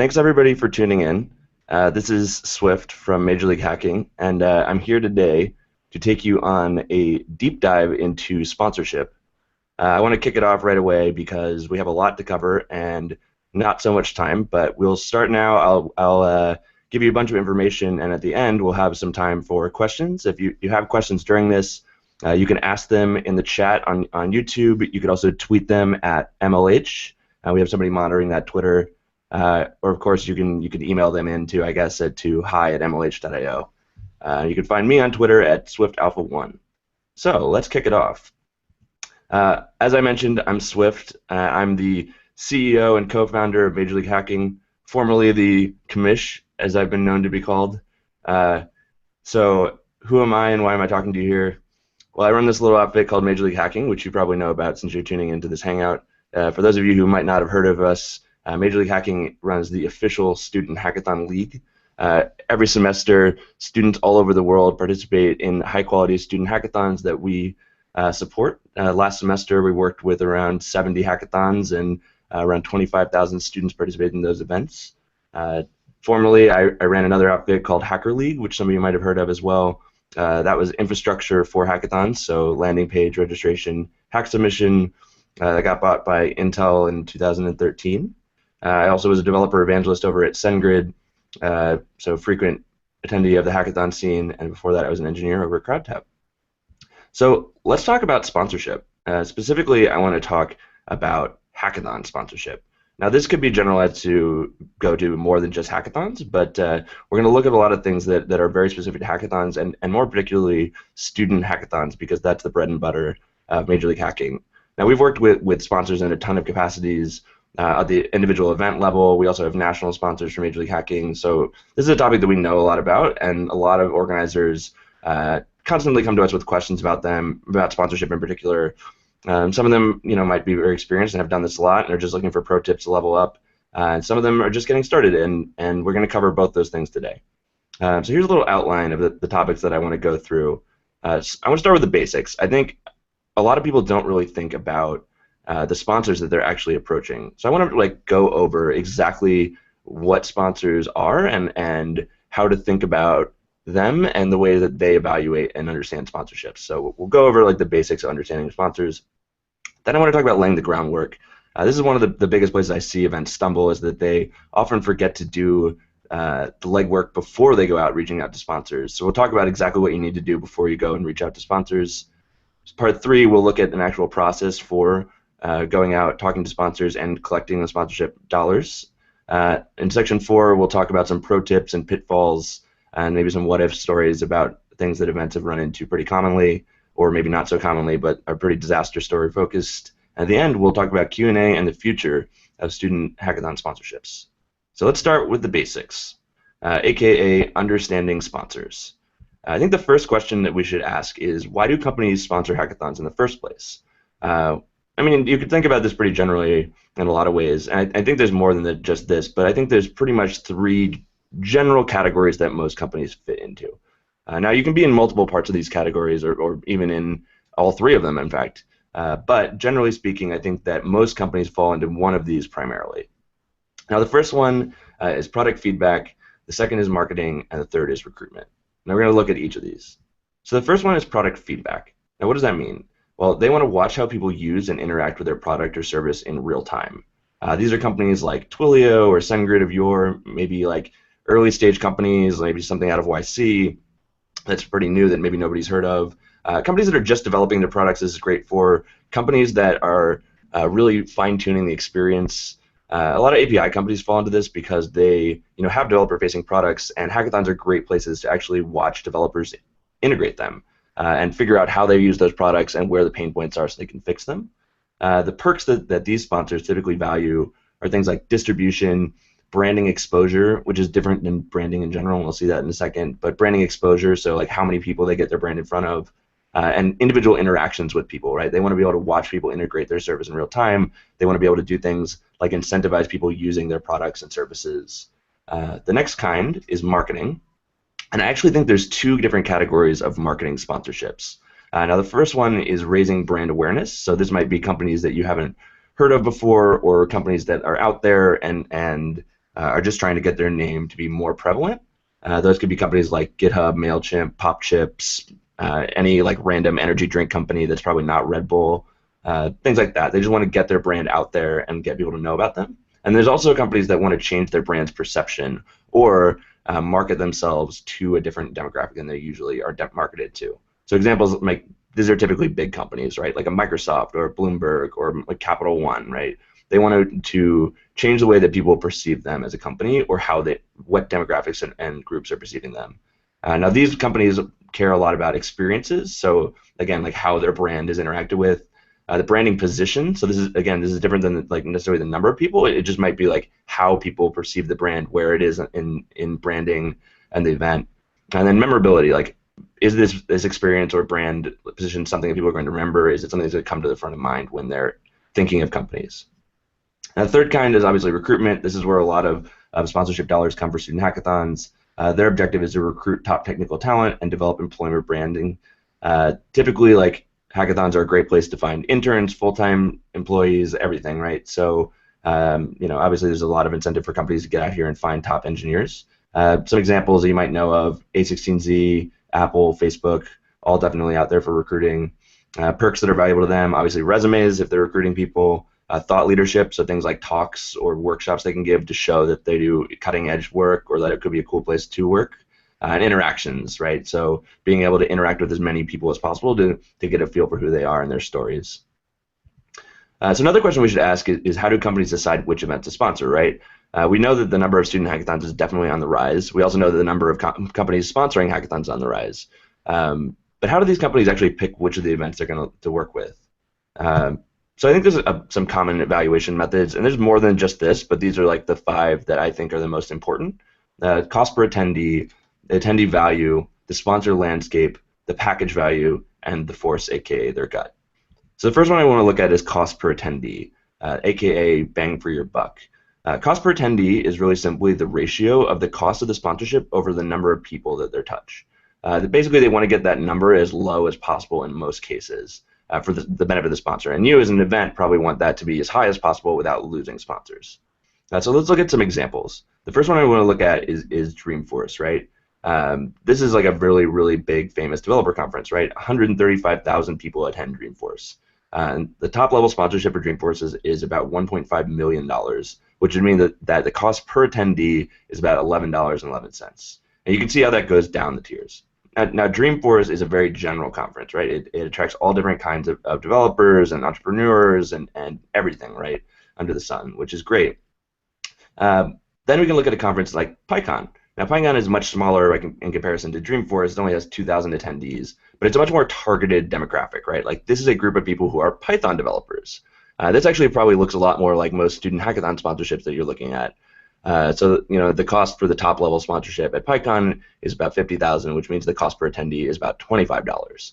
Thanks everybody for tuning in. This is Swift from Major League Hacking, and I'm here today to take you on a deep dive into sponsorship. I want to kick it off right away because we have a lot to cover and not so much time, but we'll start now. I'll give you a bunch of information, and at the end we'll have some time for questions. If you have questions during this, you can ask them in the chat on YouTube. You could also tweet them at MLH. We have somebody monitoring that Twitter. Or of course you can email them in to, I guess, to hi@mlh.io. You can find me on Twitter at SwiftAlpha1. So let's kick it off. As I mentioned, I'm Swift. I'm the CEO and co-founder of Major League Hacking, formerly the commish, as I've been known to be called. So who am I and why am I talking to you here? Well, I run this little outfit called Major League Hacking, which you probably know about since you're tuning into this hangout. For those of you who might not have heard of us, Major League Hacking runs the official Student Hackathon League. Every semester, students all over the world participate in high-quality student hackathons that we support. Last semester, we worked with around 70 hackathons, and around 25,000 students participated in those events. Formerly, I ran another outfit called Hacker League, which some of you might have heard of as well. That was infrastructure for hackathons, so landing page registration, hack submission. That got bought by Intel in 2013. I also was a developer evangelist over at SendGrid, so frequent attendee of the hackathon scene, and before that I was an engineer over at CrowdTap. So let's talk about sponsorship. Specifically, I want to talk about hackathon sponsorship. Now, this could be generalized to go to more than just hackathons, but we're going to look at a lot of things that are very specific to hackathons, and more particularly student hackathons, because that's the bread and butter of Major League Hacking. Now, we've worked with sponsors in a ton of capacities. At the individual event level, we also have national sponsors for Major League Hacking. So this is a topic that we know a lot about, and a lot of organizers constantly come to us with questions about sponsorship in particular. Some of them, might be very experienced and have done this a lot, and are just looking for pro tips to level up. And some of them are just getting started, and we're going to cover both those things today. So here's a little outline of the topics that I want to go through. I want to start with the basics. I think a lot of people don't really think about the sponsors that they're actually approaching. So I want to go over exactly what sponsors are and how to think about them and the way that they evaluate and understand sponsorships. So we'll go over the basics of understanding sponsors. Then I want to talk about laying the groundwork. This is one of the biggest places I see events stumble, is that they often forget to do the legwork before they go out reaching out to sponsors. So we'll talk about exactly what you need to do before you go and reach out to sponsors. Part 3, we'll look at an actual process for going out, talking to sponsors, and collecting the sponsorship dollars. In section 4, we'll talk about some pro tips and pitfalls, and maybe some what-if stories about things that events have run into pretty commonly, or maybe not so commonly, but are pretty disaster story focused. At the end, we'll talk about Q&A and the future of student hackathon sponsorships. So let's start with the basics, aka understanding sponsors. I think the first question that we should ask is, why do companies sponsor hackathons in the first place? I mean, you could think about this pretty generally in a lot of ways, and I think there's more than just this, but I think there's pretty much 3 general categories that most companies fit into. Now, you can be in multiple parts of these categories, or even in all 3 of them, in fact, but generally speaking, I think that most companies fall into one of these primarily. Now, the first one is product feedback, the second is marketing, and the third is recruitment. Now, we're going to look at each of these. So the first one is product feedback. Now, what does that mean? Well, they want to watch how people use and interact with their product or service in real time. These are companies like Twilio or SendGrid of yore, maybe early stage companies, maybe something out of YC that's pretty new that maybe nobody's heard of. Companies that are just developing their products, this is great for. Companies that are really fine-tuning the experience. A lot of API companies fall into this because they have developer-facing products, and hackathons are great places to actually watch developers integrate them. And figure out how they use those products and where the pain points are so they can fix them. The perks that these sponsors typically value are things like distribution, branding exposure, which is different than branding in general, and we'll see that in a second, but branding exposure, so how many people they get their brand in front of, and individual interactions with people, right? They want to be able to watch people integrate their service in real time. They want to be able to do things like incentivize people using their products and services. The next kind is marketing. And I actually think there's 2 different categories of marketing sponsorships. Now, the first one is raising brand awareness. So this might be companies that you haven't heard of before, or companies that are out there and are just trying to get their name to be more prevalent. Those could be companies like GitHub, MailChimp, PopChips, any like random energy drink company that's probably not Red Bull, things like that. They just want to get their brand out there and get people to know about them. And there's also companies that want to change their brand's perception or market themselves to a different demographic than they usually are marketed to. So examples like these are typically big companies, right? Like a Microsoft or Bloomberg or like Capital One, right? They want to change the way that people perceive them as a company or what demographics and groups are perceiving them. Now these companies care a lot about experiences. So again, like how their brand is interacted with, the branding position. So this is different than like necessarily the number of people. It just might be like how people perceive the brand, where it is in branding and the event, and then memorability. Like, is this experience or brand position something that people are going to remember? Is it something that's going to come to the front of mind when they're thinking of companies? And the third kind is obviously recruitment. This is where a lot of sponsorship dollars come for student hackathons. Their objective is to recruit top technical talent and develop employment branding. Typically, like hackathons are a great place to find interns, full-time employees, everything, right? So, obviously there's a lot of incentive for companies to get out here and find top engineers. Some examples that you might know of: A16Z, Apple, Facebook, all definitely out there for recruiting. Perks that are valuable to them, obviously resumes if they're recruiting people. Thought leadership, so things like talks or workshops they can give to show that they do cutting-edge work or that it could be a cool place to work. And interactions, right? So being able to interact with as many people as possible to get a feel for who they are and their stories. So another question we should ask is how do companies decide which event to sponsor, right? We know that the number of student hackathons is definitely on the rise. We also know that the number of companies sponsoring hackathons is on the rise. But how do these companies actually pick which of the events they're going to work with? So I think there's some common evaluation methods, and there's more than just this, but these are like the 5 that I think are the most important. Cost per attendee, the attendee value, the sponsor landscape, the package value, and the force, aka their gut. So the first one I want to look at is cost per attendee, aka bang for your buck. Cost per attendee is really simply the ratio of the cost of the sponsorship over the number of people that they're touched. Basically, they want to get that number as low as possible in most cases. For the benefit of the sponsor. And you as an event probably want that to be as high as possible without losing sponsors. So let's look at some examples. The first one I want to look at is Dreamforce, right? This is like a really, really big famous developer conference, right? 135,000 people attend Dreamforce. And the top level sponsorship for Dreamforce is about $1.5 million, which would mean that the cost per attendee is about $11.11. And you can see how that goes down the tiers. Now, Dreamforce is a very general conference, right? It attracts all different kinds of developers and entrepreneurs and everything, right, under the sun, which is great. Then we can look at a conference like PyCon. Now, PyCon is much smaller in comparison to Dreamforce. It only has 2,000 attendees, but it's a much more targeted demographic, right? Like, this is a group of people who are Python developers. This actually probably looks a lot more like most student hackathon sponsorships that you're looking at. So the cost for the top level sponsorship at PyCon is about $50,000, which means the cost per attendee is about $25.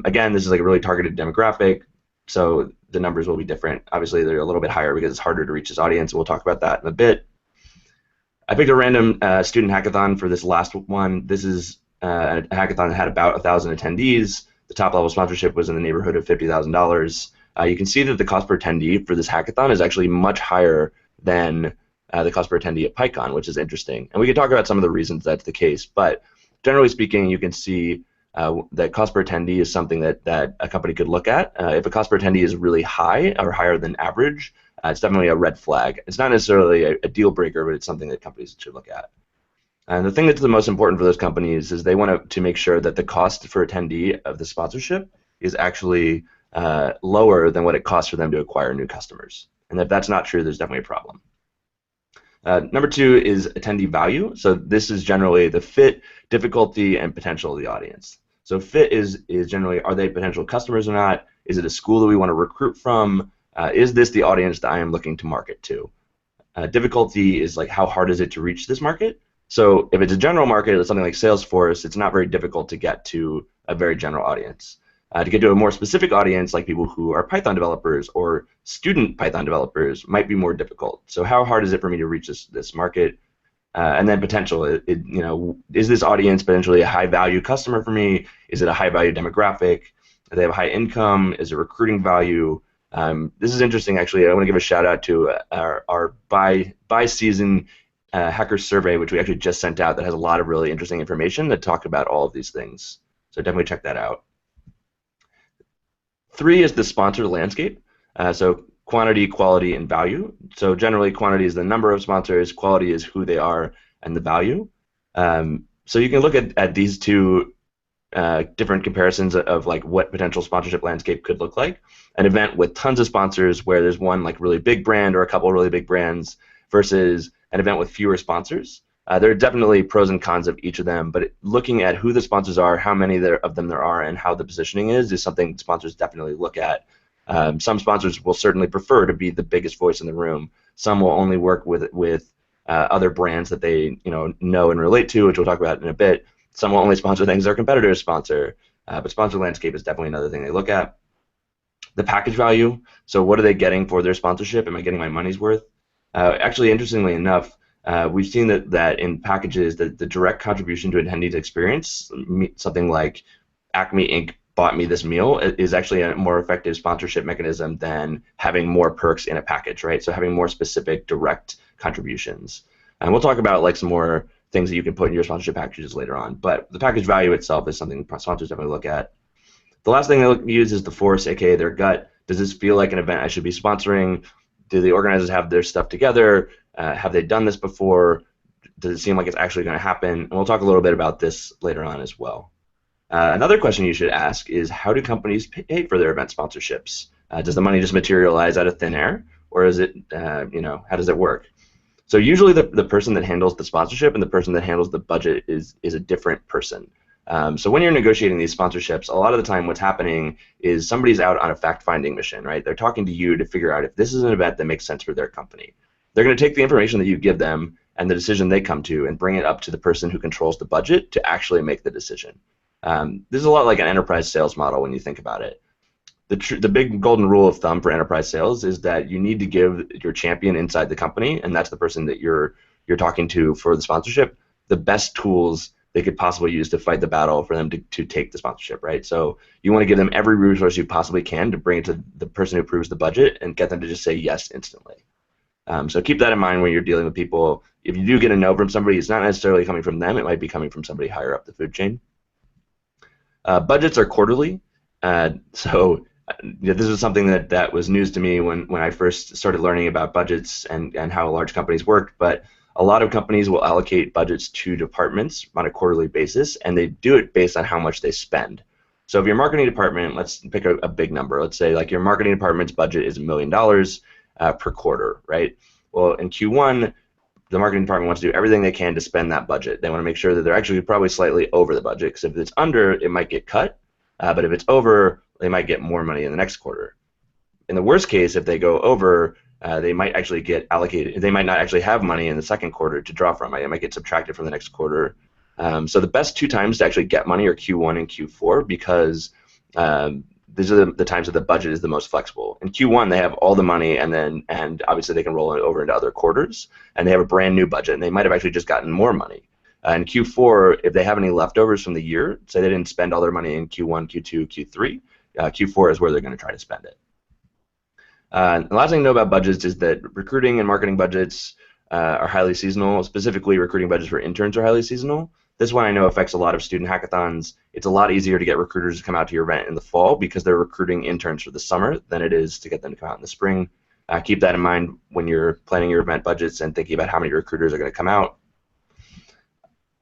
Again, this is like a really targeted demographic, so the numbers will be different. Obviously, they're a little bit higher because it's harder to reach this audience. We'll talk about that in a bit. I picked a random student hackathon for this last one. This is a hackathon that had about 1,000 attendees. The top level sponsorship was in the neighborhood of $50,000. You can see that the cost per attendee for this hackathon is actually much higher than the cost per attendee at PyCon, which is interesting. And we can talk about some of the reasons that's the case, but generally speaking, you can see that cost per attendee is something that a company could look at. If a cost per attendee is really high or higher than average, it's definitely a red flag. It's not necessarily a deal breaker, but it's something that companies should look at. And the thing that's the most important for those companies is they want to make sure that the cost for attendee of the sponsorship is actually lower than what it costs for them to acquire new customers. And if that's not true, there's definitely a problem. Number 2 is attendee value. So this is generally the fit, difficulty, and potential of the audience. So fit is generally, are they potential customers or not? Is it a school that we want to recruit from? Is this the audience that I am looking to market to? Difficulty is like, how hard is it to reach this market? So if it's a general market, it's something like Salesforce, it's not very difficult to get to a very general audience. To get to a more specific audience, like people who are Python developers or student Python developers, might be more difficult. So how hard is it for me to reach this market? And then potential, is this audience potentially a high-value customer for me? Is it a high-value demographic? Do they have a high income? Is it recruiting value? This is interesting, actually. I want to give a shout out to our by season hacker survey, which we actually just sent out, that has a lot of really interesting information that talked about all of these things. So definitely check that out. 3 is the sponsor landscape. So quantity, quality, and value. So generally, quantity is the number of sponsors, quality is who they are, and the value. So you can look at these two different comparisons of like what potential sponsorship landscape could look like. An event with tons of sponsors where there's one like really big brand or a couple really big brands versus an event with fewer sponsors. There are definitely pros and cons of each of them, but looking at who the sponsors are, how many of them there are, and how the positioning is something sponsors definitely look at. Some sponsors will certainly prefer to be the biggest voice in the room. Some will only work with other brands that they know and relate to, which we'll talk about in a bit. Some will only sponsor things their competitors sponsor, but sponsor landscape is definitely another thing they look at. The package value, so what are they getting for their sponsorship? Am I getting my money's worth? Actually, interestingly enough, we've seen that in packages, the direct contribution to attendees' experience, something like Acme Inc. bought me this meal, is actually a more effective sponsorship mechanism than having more perks in a package, right? So having more specific direct contributions. And we'll talk about like some more things that you can put in your sponsorship packages later on. But the package value itself is something sponsors definitely look at. The last thing they use is the force, aka their gut. Does this feel like an event I should be sponsoring? Do the organizers have their stuff together? Have they done this before? Does it seem like it's actually going to happen? And we'll talk a little bit about this later on as well. Another question you should ask is, how do companies pay for their event sponsorships? Does the money just materialize out of thin air, or is it, how does it work? So usually the person that handles the sponsorship and the person that handles the budget is a different person. So when you're negotiating these sponsorships, a lot of the time what's happening is somebody's out on a fact-finding mission, right? They're talking to you to figure out if this is an event that makes sense for their company. They're going to take the information that you give them and the decision they come to and bring it up to the person who controls the budget to actually make the decision. This is a lot like an enterprise sales model when you think about it. The big golden rule of thumb for enterprise sales is that you need to give your champion inside the company, and that's the person that you're talking to for the sponsorship, the best tools they could possibly use to fight the battle for them to take the sponsorship, right? So you want to give them every resource you possibly can to bring it to the person who approves the budget and get them to just say yes instantly. So keep that in mind when you're dealing with people. If you do get a no from somebody, it's not necessarily coming from them. It might be coming from somebody higher up the food chain. Budgets are quarterly. This is something that was news to me when I first started learning about budgets and how large companies worked, but a lot of companies will allocate budgets to departments on a quarterly basis, and they do it based on how much they spend. So if your marketing department, let's pick a big number, let's say like your marketing department's budget is $1 million per quarter, right? Well, in Q1, the marketing department wants to do everything they can to spend that budget. They want to make sure that they're actually probably slightly over the budget, because if it's under, it might get cut, but if it's over, they might get more money in the next quarter. In the worst case, if they go over, they might actually get allocated. They might not actually have money in the second quarter to draw from. It might get subtracted from the next quarter. So the best 2 times to actually get money are Q1 and Q4, because these are the times that the budget is the most flexible. In Q1, they have all the money, and obviously they can roll it over into other quarters, and they have a brand new budget, and they might have actually just gotten more money. In Q4, if they have any leftovers from the year, say they didn't spend all their money in Q1, Q2, Q3, Q4 is where they're going to try to spend it. The last thing to know about budgets is that recruiting and marketing budgets are highly seasonal. Specifically, recruiting budgets for interns are highly seasonal. This one I know affects a lot of student hackathons. It's a lot easier to get recruiters to come out to your event in the fall because they're recruiting interns for the summer than it is to get them to come out in the spring. Keep that in mind when you're planning your event budgets and thinking about how many recruiters are going to come out.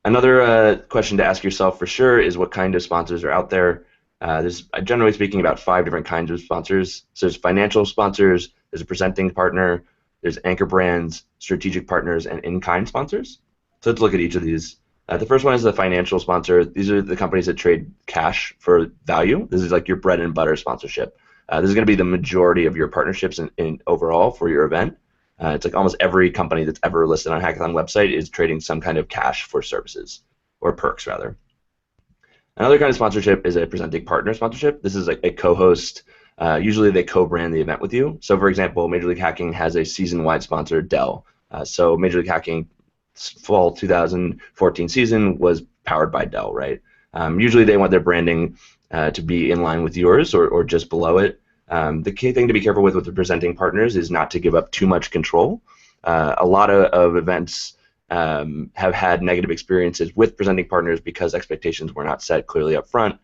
Another question to ask yourself for sure is what kind of sponsors are out there. There's, generally speaking, about 5 different kinds of sponsors. So there's financial sponsors, there's a presenting partner, there's anchor brands, strategic partners, and in-kind sponsors. So let's look at each of these. The first one is the financial sponsor. These are the companies that trade cash for value. This is like your bread and butter sponsorship. This is going to be the majority of your partnerships in overall for your event. It's like almost every company that's ever listed on Hackathon website is trading some kind of cash for services, or perks rather. Another kind of sponsorship is a presenting partner sponsorship. This is like a co-host. Usually they co-brand the event with you. So for example, Major League Hacking has a season-wide sponsor, Dell. So Major League Hacking fall 2014 season was powered by Dell, right? Usually they want their branding to be in line with yours or just below it. The key thing to be careful with the presenting partners is not to give up too much control. A lot of events have had negative experiences with presenting partners because expectations were not set clearly up front.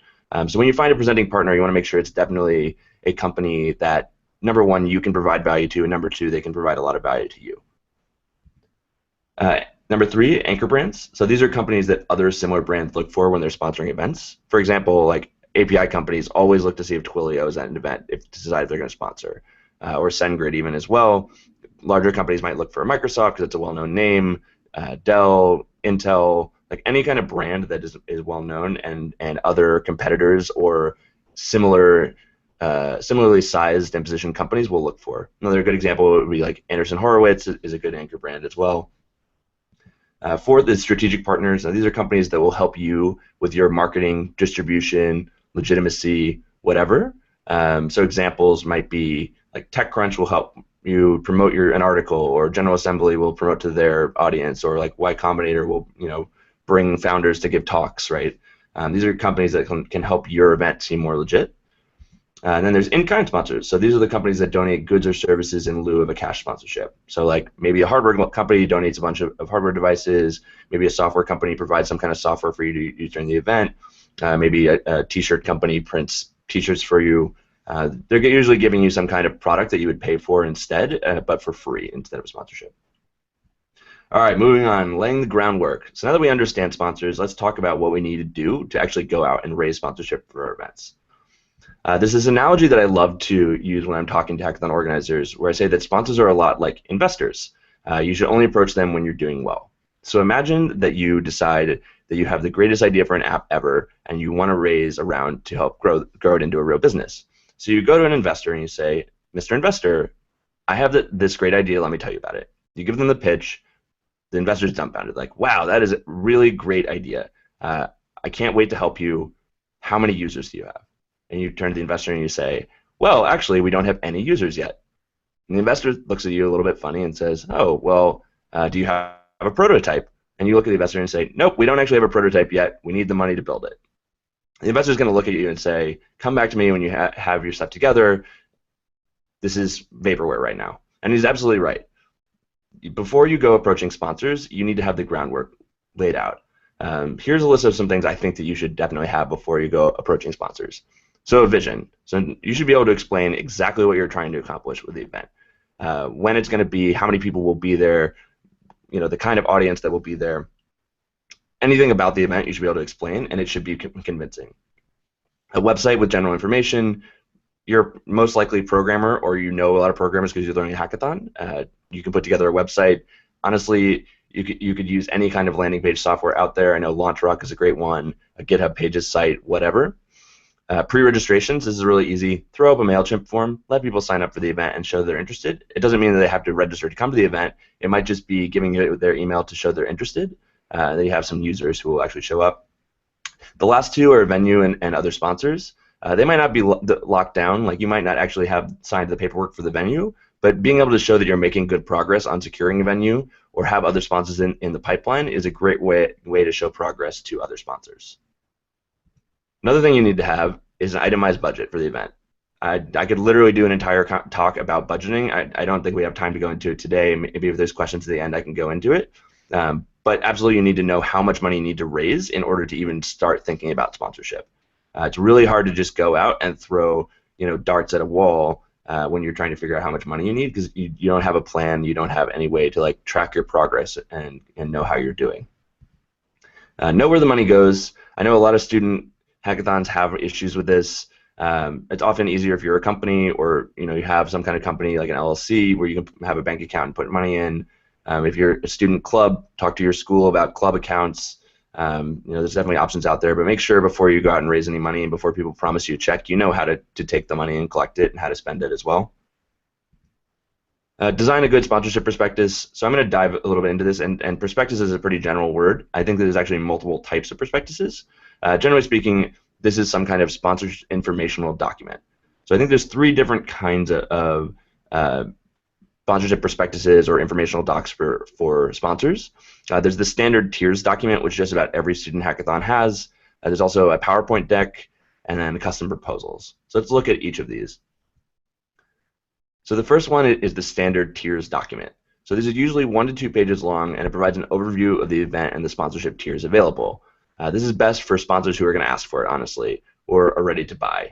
So when you find a presenting partner, you want to make sure it's definitely a company that, number one, you can provide value to, and number two, they can provide a lot of value to you. Number three, anchor brands. So these are companies that other similar brands look for when they're sponsoring events. For example, like API companies always look to see if Twilio is at an event to decide if they're going to sponsor, or SendGrid even as well. Larger companies might look for Microsoft because it's a well-known name, Dell, Intel, like any kind of brand that is well-known, and other competitors or similarly sized and positioned companies will look for. Another good example would be like Anderson Horowitz is a good anchor brand as well. Fourth is strategic partners. Now, these are companies that will help you with your marketing, distribution, legitimacy, whatever. So examples might be like TechCrunch will help you promote an article, or General Assembly will promote to their audience, or like Y Combinator will bring founders to give talks, right? These are companies that can help your event seem more legit. And then there's in-kind sponsors. So these are the companies that donate goods or services in lieu of a cash sponsorship. So like maybe a hardware company donates a bunch of hardware devices. Maybe a software company provides some kind of software for you to use during the event. Maybe a t-shirt company prints t-shirts for you. They're usually giving you some kind of product that you would pay for instead, but for free instead of a sponsorship. All right, moving on, laying the groundwork. So now that we understand sponsors, let's talk about what we need to do to actually go out and raise sponsorship for our events. This is an analogy that I love to use when I'm talking to hackathon organizers, where I say that sponsors are a lot like investors. You should only approach them when you're doing well. So imagine that you decide that you have the greatest idea for an app ever, and you want to raise a round to help grow it into a real business. So you go to an investor and you say, Mr. Investor, I have this great idea, let me tell you about it. You give them the pitch, the investor's dumbfounded, like, wow, that is a really great idea. I can't wait to help you. How many users do you have? And you turn to the investor and you say, well, actually, we don't have any users yet. And the investor looks at you a little bit funny and says, oh, well, do you have a prototype? And you look at the investor and say, nope, we don't actually have a prototype yet. We need the money to build it. The investor is going to look at you and say, come back to me when you have your stuff together. This is vaporware right now. And he's absolutely right. Before you go approaching sponsors, you need to have the groundwork laid out. Here's a list of some things I think that you should definitely have before you go approaching sponsors. So a vision. So you should be able to explain exactly what you're trying to accomplish with the event. When it's going to be, how many people will be there, the kind of audience that will be there. Anything about the event you should be able to explain, and it should be convincing. A website with general information. You're most likely a programmer, or you know a lot of programmers because you're learning hackathon. You can put together a website. Honestly, you could use any kind of landing page software out there. I know LaunchRock is a great one, a GitHub Pages site, whatever. Pre-registrations, this is really easy. Throw up a MailChimp form, let people sign up for the event and show they're interested. It doesn't mean that they have to register to come to the event. It might just be giving you their email to show they're interested. Then you have some users who will actually show up. The last two are venue and other sponsors. They might not be locked down, like you might not actually have signed the paperwork for the venue, but being able to show that you're making good progress on securing a venue or have other sponsors in the pipeline is a great way to show progress to other sponsors. Another thing you need to have is an itemized budget for the event. I could literally do an entire talk about budgeting. I don't think we have time to go into it today. Maybe if there's questions at the end, I can go into it. But absolutely you need to know how much money you need to raise in order to even start thinking about sponsorship. It's really hard to just go out and throw darts at a wall when you're trying to figure out how much money you need, because you don't have a plan, you don't have any way to track your progress and know how you're doing. Know where the money goes. I know a lot of student hackathons have issues with this. It's often easier if you're a company, or you have some kind of company like an LLC where you can have a bank account and put money in. If you're a student club, talk to your school about club accounts. There's definitely options out there, but make sure before you go out and raise any money and before people promise you a check, you know how to take the money and collect it and how to spend it as well. Design a good sponsorship prospectus. So I'm going to dive a little bit into this, and prospectus is a pretty general word. I think that there's actually multiple types of prospectuses. Generally speaking, this is some kind of sponsored informational document. So I think there's three different kinds of sponsorship prospectuses or informational docs for sponsors. There's the standard tiers document, which just about every student hackathon has. There's also a PowerPoint deck, and then custom proposals. So let's look at each of these. So the first one is the standard tiers document. So this is usually 1 to 2 pages long, and it provides an overview of the event and the sponsorship tiers available. This is best for sponsors who are going to ask for it, honestly, or are ready to buy.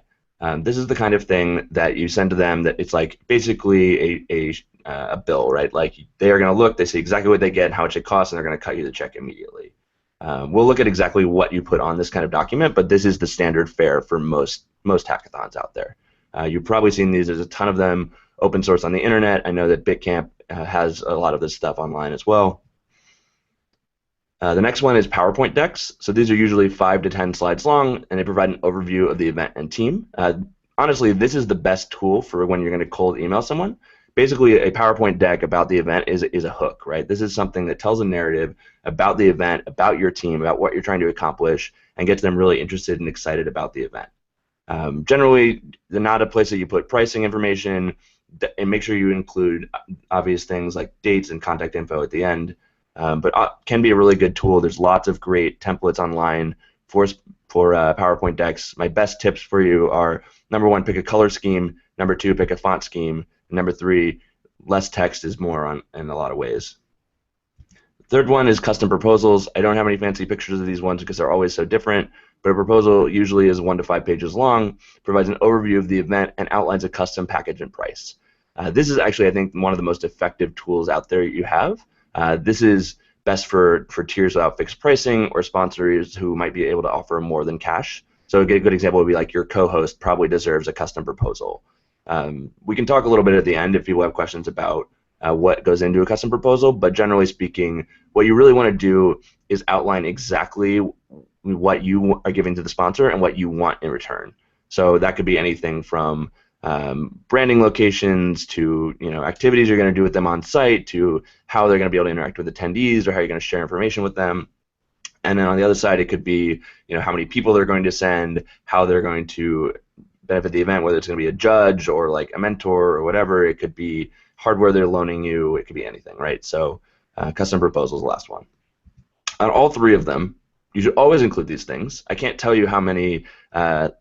This is the kind of thing that you send to them that it's like basically a bill, right? Like they are going to look, they see exactly what they get, how much it costs, and they're going to cut you the check immediately. We'll look at exactly what you put on this kind of document, but this is the standard fare for most hackathons out there. You've probably seen these. There's a ton of them open source on the internet. I know that Bitcamp has a lot of this stuff online as well. The next one is PowerPoint decks. So these are usually 5 to 10 slides long, and they provide an overview of the event and team. Honestly, this is the best tool for when you're going to cold email someone. Basically, a PowerPoint deck about the event is a hook, right? This is something that tells a narrative about the event, about your team, about what you're trying to accomplish, and gets them really interested and excited about the event. Generally, they're not a place that you put pricing information, and make sure you include obvious things like dates and contact info at the end. But can be a really good tool. There's lots of great templates online for PowerPoint decks. My best tips for you are, number 1, pick a color scheme. Number 2, pick a font scheme. And number 3, less text is more in a lot of ways. Third one is custom proposals. I don't have any fancy pictures of these ones because they're always so different, but a proposal usually is 1 to 5 pages long, provides an overview of the event, and outlines a custom package and price. This is actually, I think, one of the most effective tools out there you have. This is best for tiers without fixed pricing or sponsors who might be able to offer more than cash. So a good example would be like your co-host probably deserves a custom proposal. We can talk a little bit at the end if people have questions about what goes into a custom proposal, but generally speaking, what you really want to do is outline exactly what you are giving to the sponsor and what you want in return. So that could be anything from branding locations to activities you're going to do with them on site to how they're going to be able to interact with attendees or how you're going to share information with them. And then on the other side, it could be how many people they're going to send, how they're going to benefit the event, whether it's going to be a judge or like a mentor or whatever. It could be hardware they're loaning you. It could be anything, right? So custom proposal is the last one. On all 3 of them, you should always include these things. I can't tell you how many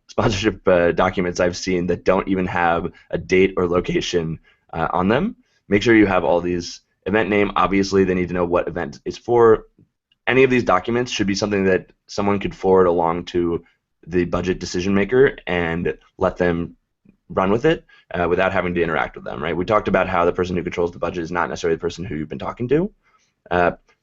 sponsorship documents I've seen that don't even have a date or location on them. Make sure you have all these. Event name, obviously, they need to know what event is for. Any of these documents should be something that someone could forward along to the budget decision maker and let them run with it without having to interact with them, right? We talked about how the person who controls the budget is not necessarily the person who you've been talking to.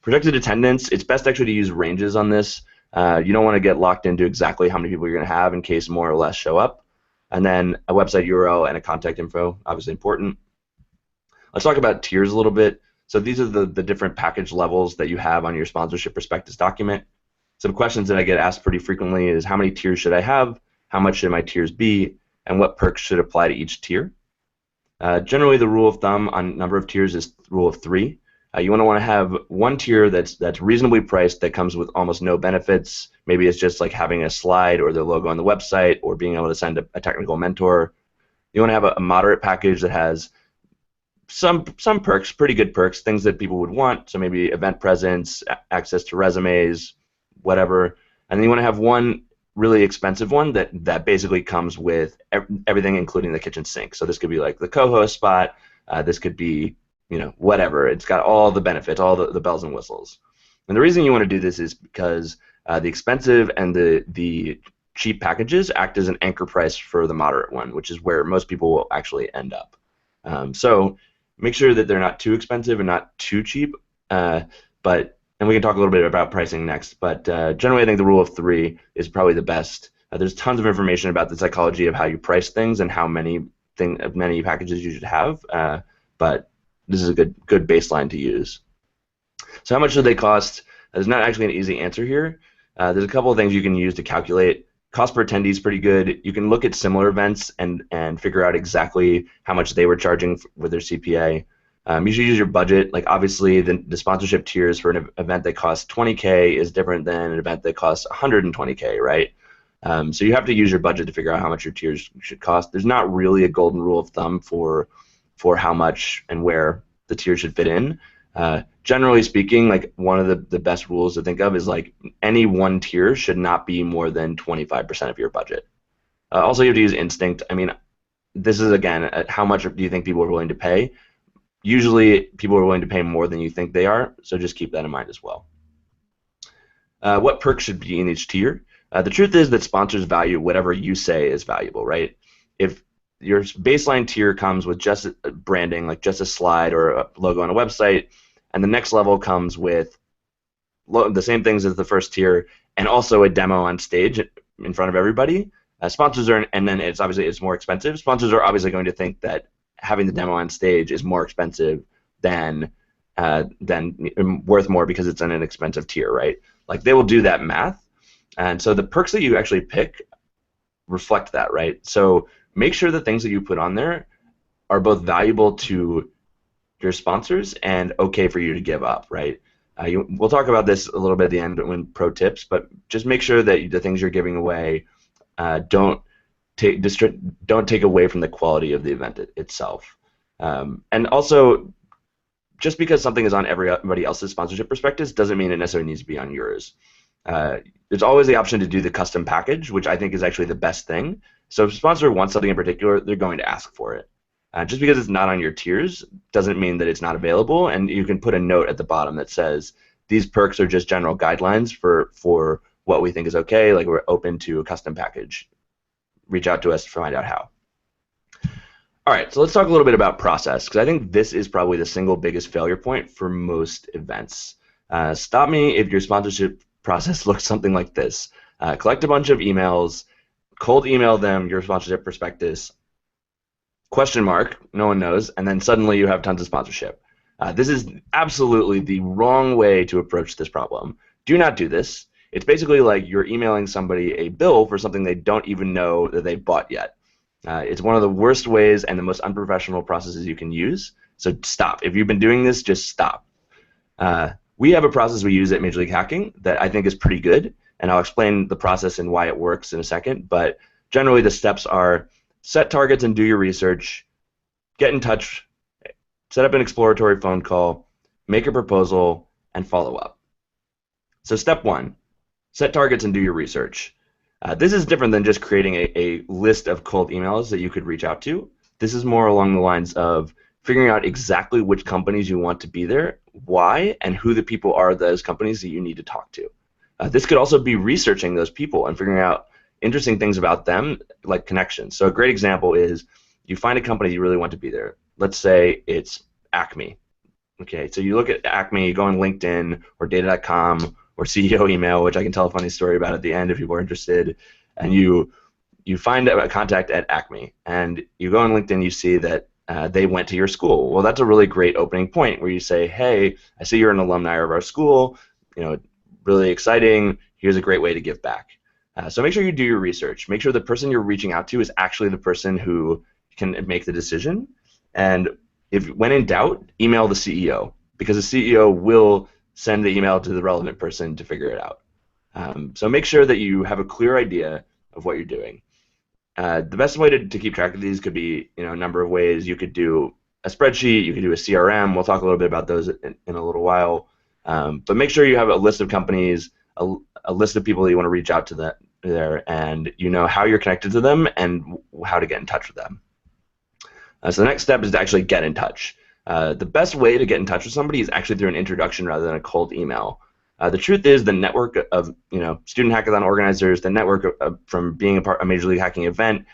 Projected attendance, it's best actually to use ranges on this. You don't want to get locked into exactly how many people you're going to have in case more or less show up. And then a website URL and a contact info, obviously important. Let's talk about tiers a little bit. So these are the different package levels that you have on your sponsorship prospectus document. Some questions that I get asked pretty frequently is how many tiers should I have, how much should my tiers be, and what perks should apply to each tier. Generally, the rule of thumb on number of tiers is rule of 3. You want to have one tier that's reasonably priced that comes with almost no benefits. Maybe it's just like having a slide or their logo on the website or being able to send a technical mentor. You want to have a moderate package that has some perks, pretty good perks, things that people would want. So maybe event presence, access to resumes, whatever. And then you want to have one really expensive one that basically comes with everything, including the kitchen sink. So this could be like the co-host spot. This could be whatever. It's got all the benefits, all the bells and whistles. And the reason you want to do this is because the expensive and the cheap packages act as an anchor price for the moderate one, which is where most people will actually end up. So make sure that they're not too expensive and not too cheap. And we can talk a little bit about pricing next. But generally, I think the rule of 3 is probably the best. There's tons of information about the psychology of how you price things and how many packages you should have. But this is a good baseline to use. So how much should they cost? There's not actually an easy answer here. There's a couple of things you can use to calculate. Cost per attendee is pretty good. You can look at similar events and figure out exactly how much they were charging with their CPA. You should use your budget. Like obviously, the sponsorship tiers for an event that costs $20K is different than an event that costs $120K, right? So you have to use your budget to figure out how much your tiers should cost. There's not really a golden rule of thumb for how much and where the tiers should fit in. Generally speaking, like one of the best rules to think of is like any one tier should not be more than 25% of your budget. Also, you have to use instinct. I mean, this is, again, how much do you think people are willing to pay? Usually, people are willing to pay more than you think they are, so just keep that in mind as well. What perks should be in each tier? The truth is that sponsors value whatever you say is valuable, right? If your baseline tier comes with just branding, like just a slide or a logo on a website, and the next level comes with the same things as the first tier and also a demo on stage in front of everybody, sponsors are, and then it's more expensive. Sponsors are obviously going to think that having the demo on stage is more expensive than worth more because it's in an expensive tier, right? Like they will do that math, and so the perks that you actually pick reflect that, right? So make sure the things that you put on there are both valuable to your sponsors and okay for you to give up, right? We'll talk about this a little bit at the end when pro tips, but just make sure that the things you're giving away don't take away from the quality of the event itself. And also, just because something is on everybody else's sponsorship prospectus doesn't mean it necessarily needs to be on yours. There's always the option to do the custom package, which I think is actually the best thing. So if a sponsor wants something in particular, they're going to ask for it. Just because it's not on your tiers doesn't mean that it's not available, and you can put a note at the bottom that says these perks are just general guidelines for what we think is okay, like we're open to a custom package. Reach out to us to find out how. All right, so let's talk a little bit about process, because I think this is probably the single biggest failure point for most events. Stop me if your sponsorship process looks something like this. Collect a bunch of emails, cold email them your sponsorship prospectus, question mark, no one knows, and then suddenly you have tons of sponsorship. This is absolutely the wrong way to approach this problem. Do not do this. It's basically like you're emailing somebody a bill for something they don't even know that they bought yet. It's one of the worst ways and the most unprofessional processes you can use, so stop. If you've been doing this, just stop. We have a process we use at Major League Hacking that I think is pretty good, and I'll explain the process and why it works in a second, but generally the steps are set targets and do your research, get in touch, set up an exploratory phone call, make a proposal, and follow up. So step one, set targets and do your research. This is different than just creating a list of cold emails that you could reach out to. This is more along the lines of figuring out exactly which companies you want to be there, why, and who the people are those companies that you need to talk to. This could also be researching those people and figuring out interesting things about them, like connections. So a great example is you find a company you really want to be there. Let's say it's Acme. Okay, so you look at Acme, you go on LinkedIn or data.com or CEO email, which I can tell a funny story about at the end if people are interested, and you find a contact at Acme, and you go on LinkedIn, you see that they went to your school. Well, that's a really great opening point where you say, hey, I see you're an alumni of our school, really exciting, here's a great way to give back. So make sure you do your research. Make sure the person you're reaching out to is actually the person who can make the decision. And when in doubt, email the CEO, because the CEO will send the email to the relevant person to figure it out. So make sure that you have a clear idea of what you're doing. The best way to keep track of these could be a number of ways. You could do a spreadsheet, you could do a CRM. We'll talk a little bit about those in a little while. But make sure you have a list of companies, a list of people that you want to reach out to there, and you know how you're connected to them and how to get in touch with them. So the next step is to actually get in touch. The best way to get in touch with somebody is actually through an introduction rather than a cold email. The truth is the network of student hackathon organizers, the network from being a part of a Major League Hacking event,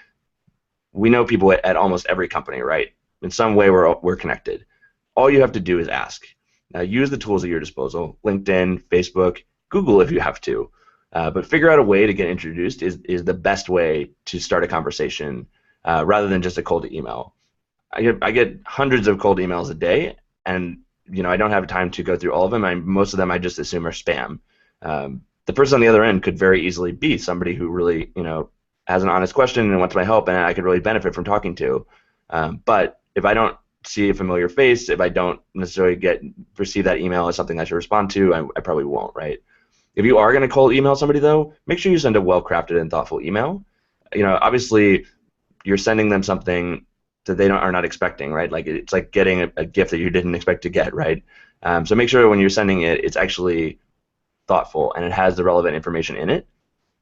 we know people at almost every company, right? In some way we're connected. All you have to do is ask. Use the tools at your disposal, LinkedIn, Facebook, Google if you have to. But figure out a way to get introduced is the best way to start a conversation rather than just a cold email. I get hundreds of cold emails a day, and I don't have time to go through all of them. Most of them I just assume are spam. The person on the other end could very easily be somebody who really has an honest question and wants my help, and I could really benefit from talking to. But if I don't see a familiar face, if I don't necessarily receive that email as something I should respond to, I probably won't, right? If you are going to cold email somebody, though, make sure you send a well-crafted and thoughtful email. Obviously, you're sending them something that they are not expecting, right? Like it's like getting a gift that you didn't expect to get, right? So make sure when you're sending it, it's actually thoughtful and it has the relevant information in it.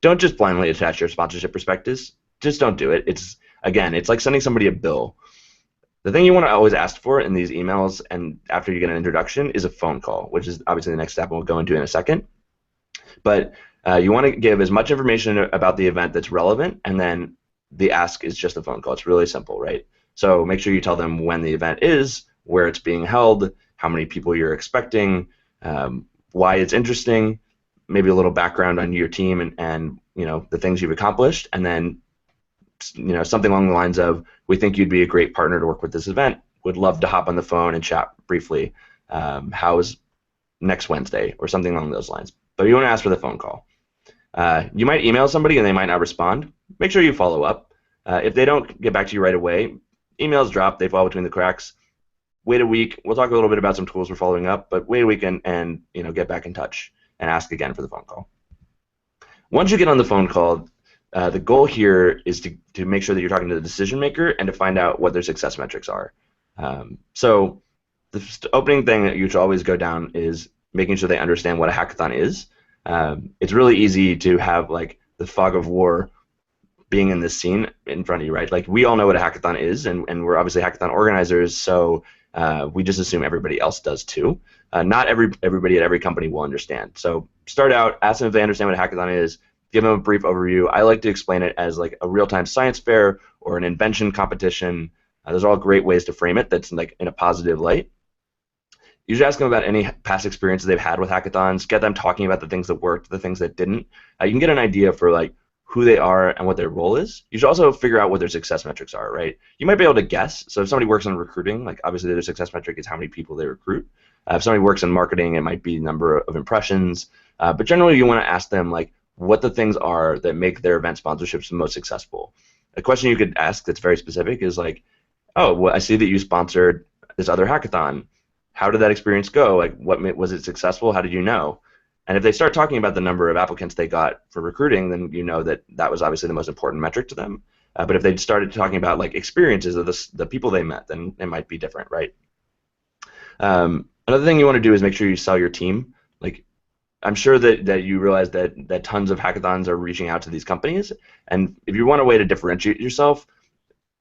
Don't just blindly attach your sponsorship prospectus. Just don't do it. again, it's like sending somebody a bill. The thing you want to always ask for in these emails and after you get an introduction is a phone call, which is obviously the next step we'll go into in a second. But you want to give as much information about the event that's relevant, and then the ask is just a phone call. It's really simple, right? So make sure you tell them when the event is, where it's being held, how many people you're expecting, why it's interesting, maybe a little background on your team and the things you've accomplished, and then something along the lines of, we think you'd be a great partner to work with this event. Would love to hop on the phone and chat briefly. How's next Wednesday, or something along those lines. But you want to ask for the phone call. You might email somebody and they might not respond. Make sure you follow up. If they don't get back to you right away, emails drop, they fall between the cracks. Wait a week. We'll talk a little bit about some tools for following up, but wait a week and get back in touch and ask again for the phone call. Once you get on the phone call, the goal here is to make sure that you're talking to the decision maker and to find out what their success metrics are. So the opening thing that you should always go down is making sure they understand what a hackathon is. It's really easy to have like the fog of war being in this scene in front of you, right? Like, we all know what a hackathon is, and we're obviously hackathon organizers, so we just assume everybody else does too. Not everybody at every company will understand. So start out, ask them if they understand what a hackathon is, give them a brief overview. I like to explain it as like a real-time science fair or an invention competition. Those are all great ways to frame it that's like in a positive light. You should ask them about any past experiences they've had with hackathons, get them talking about the things that worked, the things that didn't. You can get an idea for like who they are and what their role is. You should also figure out what their success metrics are, right? You might be able to guess. So if somebody works on recruiting, like obviously their success metric is how many people they recruit. If somebody works in marketing, it might be the number of impressions. But generally you want to ask them like what the things are that make their event sponsorships the most successful. A question you could ask that's very specific is like, oh, well, I see that you sponsored this other hackathon. How did that experience go? Like, was it successful? How did you know? And if they start talking about the number of applicants they got for recruiting, then you know that that was obviously the most important metric to them. But if they started talking about like experiences of the people they met, then it might be different, right? Another thing you want to do is make sure you sell your team. Like, I'm sure that you realize that tons of hackathons are reaching out to these companies, and if you want a way to differentiate yourself,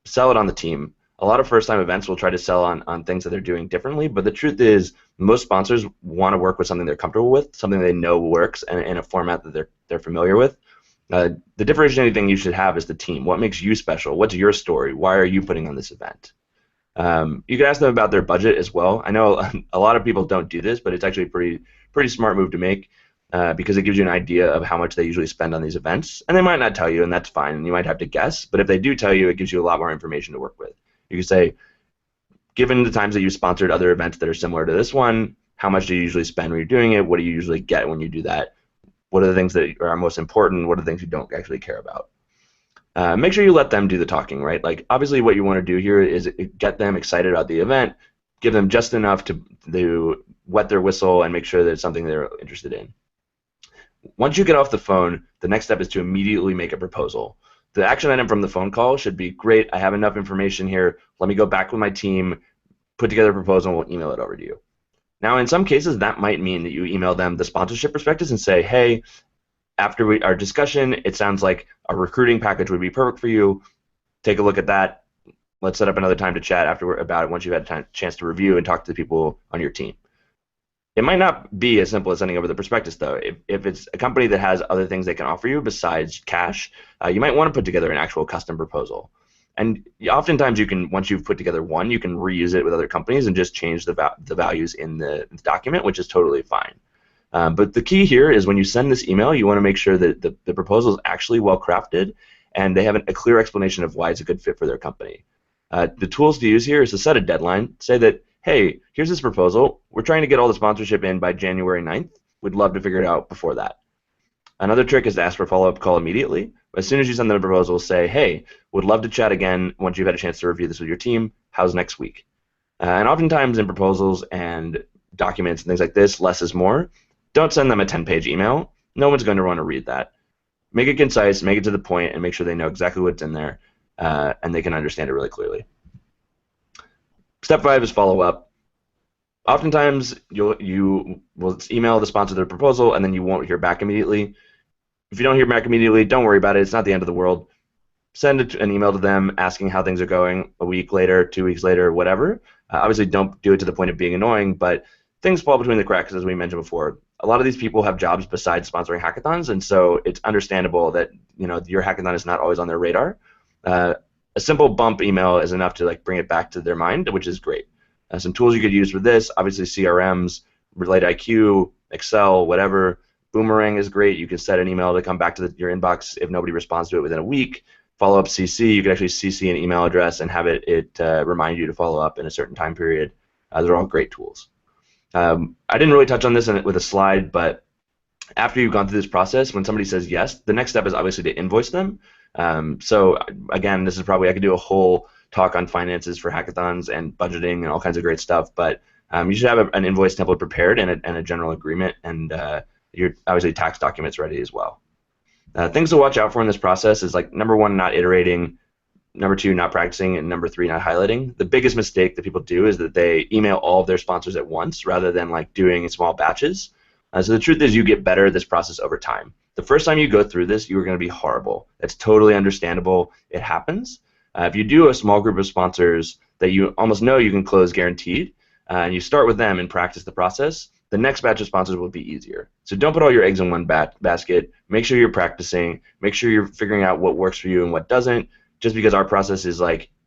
sell it on the team. A lot of first-time events will try to sell on things that they're doing differently, but the truth is most sponsors want to work with something they're comfortable with, something they know works, and in a format that they're familiar with. The differentiating thing you should have is the team. What makes you special? What's your story? Why are you putting on this event? You can ask them about their budget as well. I know a lot of people don't do this, but it's actually a pretty smart move to make because it gives you an idea of how much they usually spend on these events. And they might not tell you, and that's fine. You might have to guess, but if they do tell you, it gives you a lot more information to work with. You can say, given the times that you sponsored other events that are similar to this one, how much do you usually spend when you're doing it? What do you usually get when you do that? What are the things that are most important? What are the things you don't actually care about? Make sure you let them do the talking, right? Like, obviously what you want to do here is get them excited about the event, give them just enough to wet their whistle and make sure that it's something they're interested in. Once you get off the phone, the next step is to immediately make a proposal. The action item from the phone call should be, great, I have enough information here, let me go back with my team, put together a proposal, and we'll email it over to you. Now, in some cases, that might mean that you email them the sponsorship prospectus and say, hey, after our discussion, it sounds like a recruiting package would be perfect for you. Take a look at that. Let's set up another time to chat about it once you've had a chance to review and talk to the people on your team. It might not be as simple as sending over the prospectus, though. If it's a company that has other things they can offer you besides cash, you might want to put together an actual custom proposal. And oftentimes, once you've put together one, you can reuse it with other companies and just change the values in the document, which is totally fine. But the key here is when you send this email, you want to make sure that the proposal is actually well crafted and they have a clear explanation of why it's a good fit for their company. The tools to use here is to set a deadline. Say that, hey, here's this proposal. We're trying to get all the sponsorship in by January 9th. We'd love to figure it out before that. Another trick is to ask for a follow-up call immediately. As soon as you send them a proposal, say, hey, would love to chat again once you've had a chance to review this with your team. How's next week? And oftentimes in proposals and documents and things like this, less is more. Don't send them a 10-page email. No one's going to want to read that. Make it concise, make it to the point, and make sure they know exactly what's in there, and they can understand it really clearly. Step 5 is follow up. Oftentimes, you will email the sponsor their proposal, and then you won't hear back immediately. If you don't hear back immediately, don't worry about it. It's not the end of the world. send an email to them asking how things are going a week later, 2 weeks later, whatever. Obviously, don't do it to the point of being annoying, but things fall between the cracks, as we mentioned before. A lot of these people have jobs besides sponsoring hackathons, and so it's understandable that your hackathon is not always on their radar. A simple bump email is enough to bring it back to their mind, which is great. Some tools you could use for this, obviously CRMs, Relate IQ, Excel, whatever. Boomerang is great. You can set an email to come back to your inbox if nobody responds to it within a week. Follow up CC, you can actually CC an email address and have it remind you to follow up in a certain time period. Those are all great tools. I didn't really touch on this with a slide, but after you've gone through this process, when somebody says yes, the next step is obviously to invoice them. So again, this is probably, I could do a whole talk on finances for hackathons and budgeting and all kinds of great stuff, but you should have an invoice template prepared and a general agreement, and your obviously tax documents ready as well. Things to watch out for in this process is number one, not iterating, number two, not practicing, and number three, not highlighting. The biggest mistake that people do is that they email all of their sponsors at once rather than doing in small batches. So the truth is you get better at this process over time. The first time you go through this, you are going to be horrible. It's totally understandable. It happens. If you do a small group of sponsors that you almost know you can close guaranteed, and you start with them and practice the process, the next batch of sponsors will be easier. So don't put all your eggs in one basket. Make sure you're practicing. Make sure you're figuring out what works for you and what doesn't. Just because our process is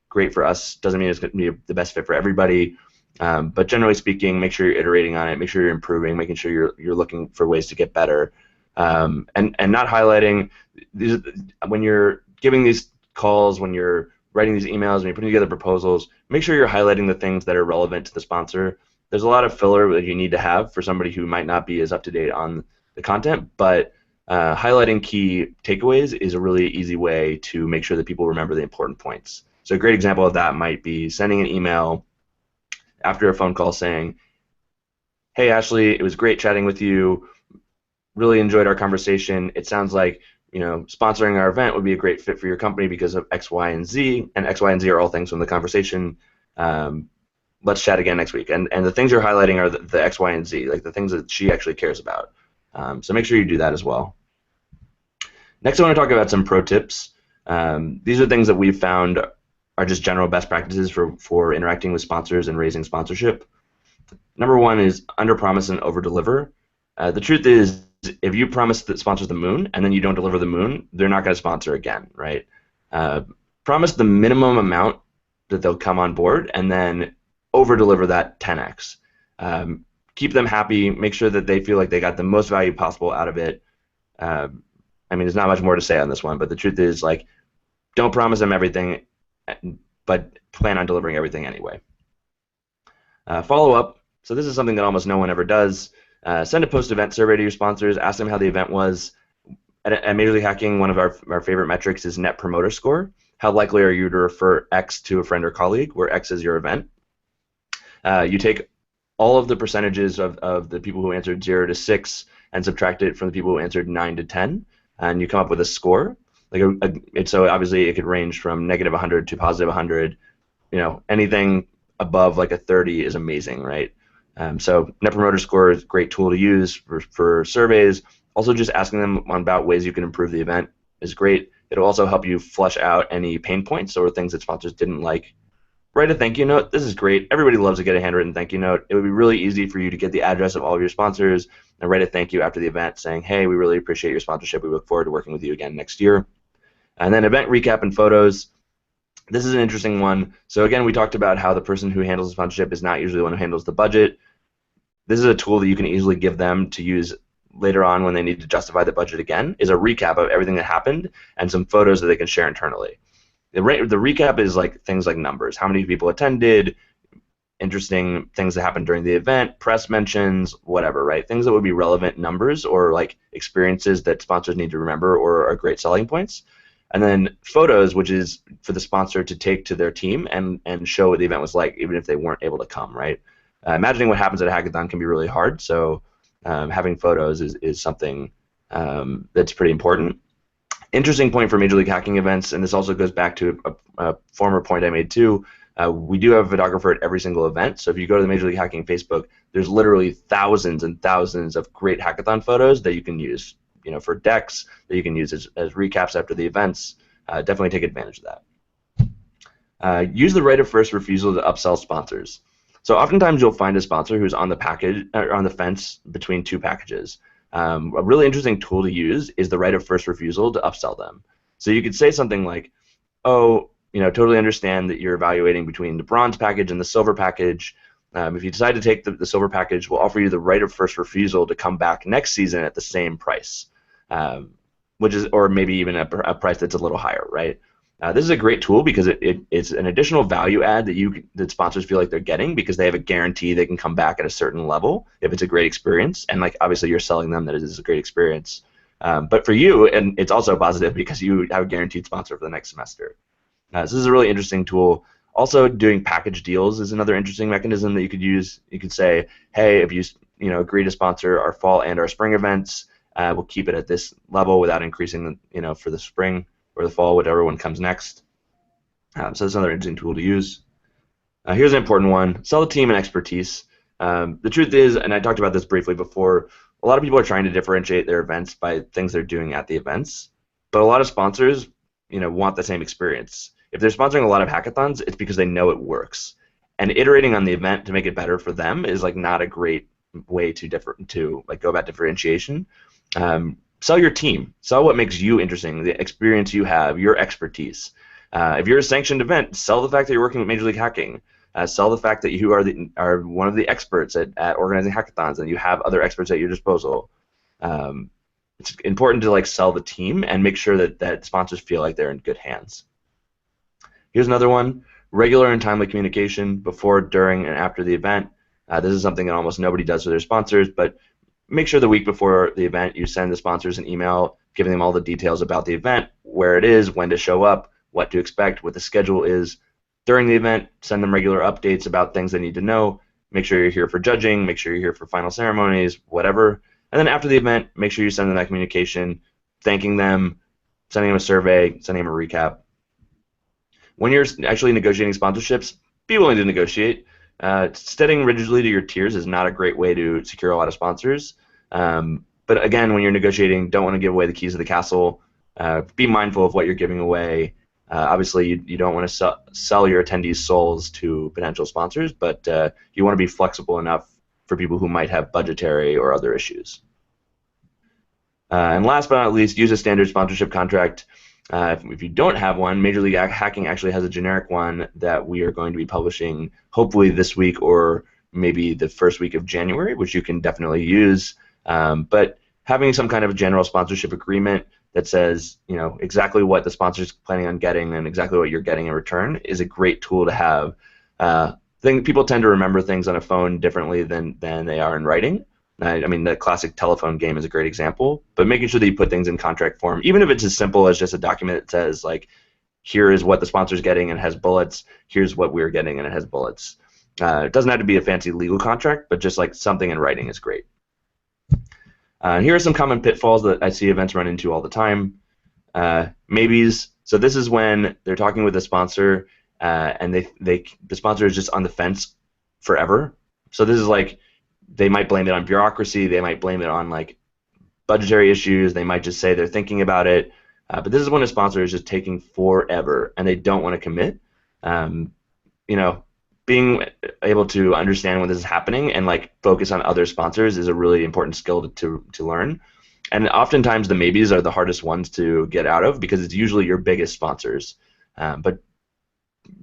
great for us doesn't mean it's going to be the best fit for everybody. But generally speaking, make sure you're iterating on it. Make sure you're improving. Making sure you're looking for ways to get better. And not highlighting when you're giving these calls, when you're writing these emails, when you're putting together proposals, make sure you're highlighting the things that are relevant to the sponsor. There's a lot of filler that you need to have for somebody who might not be as up to date on the content, but highlighting key takeaways is a really easy way to make sure that people remember the important points. So a great example of that might be sending an email after a phone call saying, "Hey Ashley, it was great chatting with you. Really enjoyed our conversation. It sounds like sponsoring our event would be a great fit for your company because of X, Y, and Z, and X, Y, and Z are all things from the conversation. Let's chat again next week." And the things you're highlighting are the X, Y, and Z, the things that she actually cares about. So make sure you do that as well. Next, I want to talk about some pro tips. These are things that we've found are just general best practices for interacting with sponsors and raising sponsorship. Number one is under-promise and over-deliver. The truth is, if you promise the sponsors the moon and then you don't deliver the moon, they're not going to sponsor again, right? Promise the minimum amount that they'll come on board and then over-deliver that 10x. Keep them happy. Make sure that they feel like they got the most value possible out of it. I mean, there's not much more to say on this one, but the truth is, don't promise them everything, but plan on delivering everything anyway. Follow up. So this is something that almost no one ever does. Send a post-event survey to your sponsors. Ask them how the event was. At Major League Hacking, one of our favorite metrics is Net Promoter Score. How likely are you to refer X to a friend or colleague, where X is your event? You take all of the percentages of the people who answered 0 to 6 and subtract it from the people who answered 9 to 10, and you come up with a score. So obviously it could range from -100 to +100. Anything above a 30 is amazing, right? So Net Promoter Score is a great tool to use for surveys. Also, just asking them about ways you can improve the event is great. It'll also help you flush out any pain points or things that sponsors didn't like. Write a thank you note. This is great. Everybody loves to get a handwritten thank you note. It would be really easy for you to get the address of all of your sponsors and write a thank you after the event saying, "Hey, we really appreciate your sponsorship. We look forward to working with you again next year." And then event recap and photos. This is an interesting one. So again, we talked about how the person who handles the sponsorship is not usually the one who handles the budget. This is a tool that you can easily give them to use later on when they need to justify the budget again, is a recap of everything that happened and some photos that they can share internally. The recap is things like numbers, how many people attended, interesting things that happened during the event, press mentions, whatever, right? Things that would be relevant numbers or experiences that sponsors need to remember or are great selling points. And then photos, which is for the sponsor to take to their team and show what the event was like, even if they weren't able to come, right? Imagining what happens at a hackathon can be really hard, so having photos is something that's pretty important. Interesting point for Major League Hacking events, and this also goes back to a former point I made too. We do have a photographer at every single event, so if you go to the Major League Hacking Facebook, there's literally thousands and thousands of great hackathon photos that you can use, for decks that you can use as recaps after the events. definitely take advantage of that. Use the right of first refusal to upsell sponsors. So oftentimes you'll find a sponsor who's on the package or on the fence between two packages. A really interesting tool to use is the right of first refusal to upsell them. So you could say something like, "Oh, totally understand that you're evaluating between the bronze package and the silver package. If you decide to take the silver package, we'll offer you the right of first refusal to come back next season at the same price, or maybe even a price that's a little higher, right?" This is a great tool because it's an additional value add that sponsors feel like they're getting because they have a guarantee they can come back at a certain level if it's a great experience, and like obviously you're selling them that it is a great experience. But for you, and it's also positive because you have a guaranteed sponsor for the next semester. So this is a really interesting tool. Also, doing package deals is another interesting mechanism that you could use. You could say, hey, if you agree to sponsor our fall and our spring events, we'll keep it at this level without increasing for the spring or the fall, whatever one comes next. So that's another interesting tool to use. Here's an important one: sell the team and expertise. The truth is, and I talked about this briefly before, a lot of people are trying to differentiate their events by things they're doing at the events, but a lot of sponsors, want the same experience. If they're sponsoring a lot of hackathons, it's because they know it works. And iterating on the event to make it better for them is like not a great way to go about differentiation. Sell your team. Sell what makes you interesting, the experience you have, your expertise. If you're a sanctioned event, sell the fact that you're working with Major League Hacking. Sell the fact that you are one of the experts at organizing hackathons and you have other experts at your disposal. It's important to sell the team and make sure that sponsors feel like they're in good hands. Here's another one: regular and timely communication before, during, and after the event. This is something that almost nobody does for their sponsors, but make sure the week before the event you send the sponsors an email giving them all the details about the event, where it is, when to show up, what to expect, what the schedule is. During the event, send them regular updates about things they need to know. Make sure you're here for judging, make sure you're here for final ceremonies, whatever. And then after the event, make sure you send them that communication, thanking them, sending them a survey, sending them a recap. When you're actually negotiating sponsorships, be willing to negotiate. Sticking rigidly to your tiers is not a great way to secure a lot of sponsors. But again, when you're negotiating, don't want to give away the keys of the castle. Be mindful of what you're giving away. Obviously, you don't want to sell your attendees' souls to potential sponsors, but you want to be flexible enough for people who might have budgetary or other issues. And last but not least, use a standard sponsorship contract. If you don't have one, Major League Hacking actually has a generic one that we are going to be publishing hopefully this week or maybe the first week of January, which you can definitely use. But having some kind of general sponsorship agreement that says, exactly what the sponsor is planning on getting and exactly what you're getting in return is a great tool to have. People tend to remember things on a phone differently than they are in writing. I mean, the classic telephone game is a great example, but making sure that you put things in contract form, even if it's as simple as just a document that says, here is what the sponsor's getting and it has bullets, here's what we're getting and it has bullets. It doesn't have to be a fancy legal contract, but just something in writing is great. And here are some common pitfalls that I see events run into all the time. Maybes. So this is when they're talking with a sponsor and the sponsor is just on the fence forever. So this is they might blame it on bureaucracy, they might blame it on budgetary issues, they might just say they're thinking about it, but this is when a sponsor is just taking forever and they don't want to commit. Being able to understand when this is happening and focus on other sponsors is a really important skill to learn. And oftentimes the maybes are the hardest ones to get out of because it's usually your biggest sponsors. But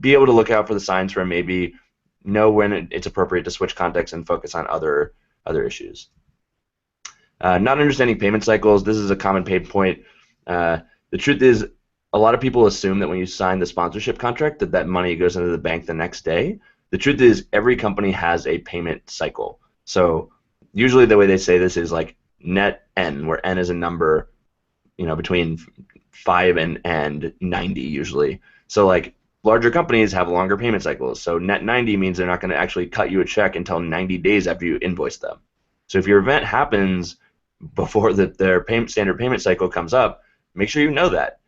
be able to look out for the signs for a maybe, know when it's appropriate to switch context and focus on other issues. Not understanding payment cycles. This is a common pain point. The truth is, a lot of people assume that when you sign the sponsorship contract that money goes into the bank the next day. The truth is, every company has a payment cycle. So usually the way they say this is net N, where N is a number, between 5 and 90 usually. So larger companies have longer payment cycles. So net 90 means they're not going to actually cut you a check until 90 days after you invoice them. So if your event happens before their standard payment cycle comes up, make sure you know that.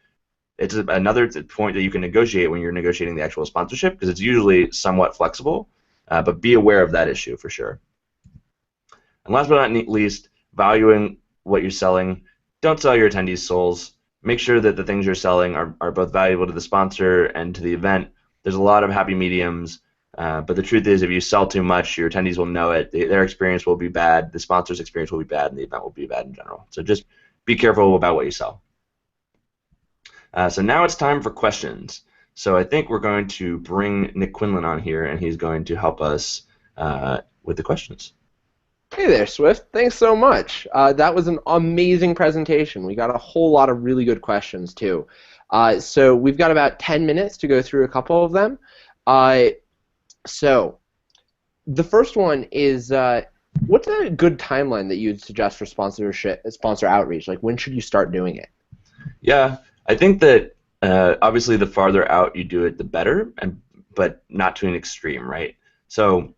It's another point that you can negotiate when you're negotiating the actual sponsorship because it's usually somewhat flexible, but be aware of that issue for sure. And last but not least, valuing what you're selling. Don't sell your attendees' souls. make sure that the things you're selling are both valuable to the sponsor and to the event. There's a lot of happy mediums, but the truth is if you sell too much, your attendees will know it. Their experience will be bad, the sponsor's experience will be bad, and the event will be bad in general. So just be careful about what you sell. So now it's time for questions. So I think we're going to bring Nick Quinlan on here, and he's going to help us with the questions. Hey there, Swift. Thanks so much. That was an amazing presentation. We got a whole lot of really good questions, too. So we've got about 10 minutes to go through a couple of them. So the first one is, what's a good timeline that you'd suggest for sponsor outreach? Like, when should you start doing it? Yeah, I think that obviously the farther out you do it, the better, but not to an extreme, right? So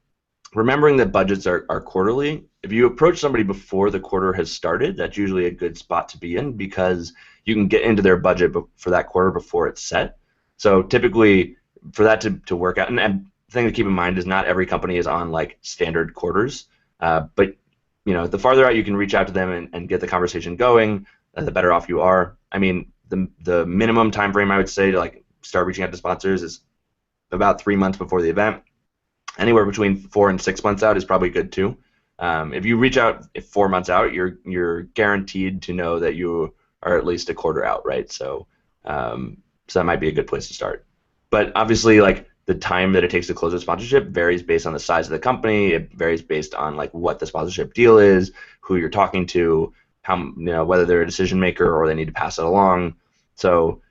remembering that budgets are quarterly, if you approach somebody before the quarter has started, that's usually a good spot to be in because you can get into their budget for that quarter before it's set. So typically, for that to work out, and the thing to keep in mind is not every company is on like standard quarters, but the farther out you can reach out to them and get the conversation going, the better off you are. I mean, the minimum time frame I would say to like start reaching out to sponsors is about 3 months before the event. Anywhere between 4 and 6 months out is probably good too. If you reach out 4 months out, you're guaranteed to know that you are at least a quarter out, right? So that might be a good place to start. But obviously, like the time that it takes to close a sponsorship varies based on the size of the company. It varies based on like what the sponsorship deal is, who you're talking to, whether they're a decision maker or they need to pass it along. So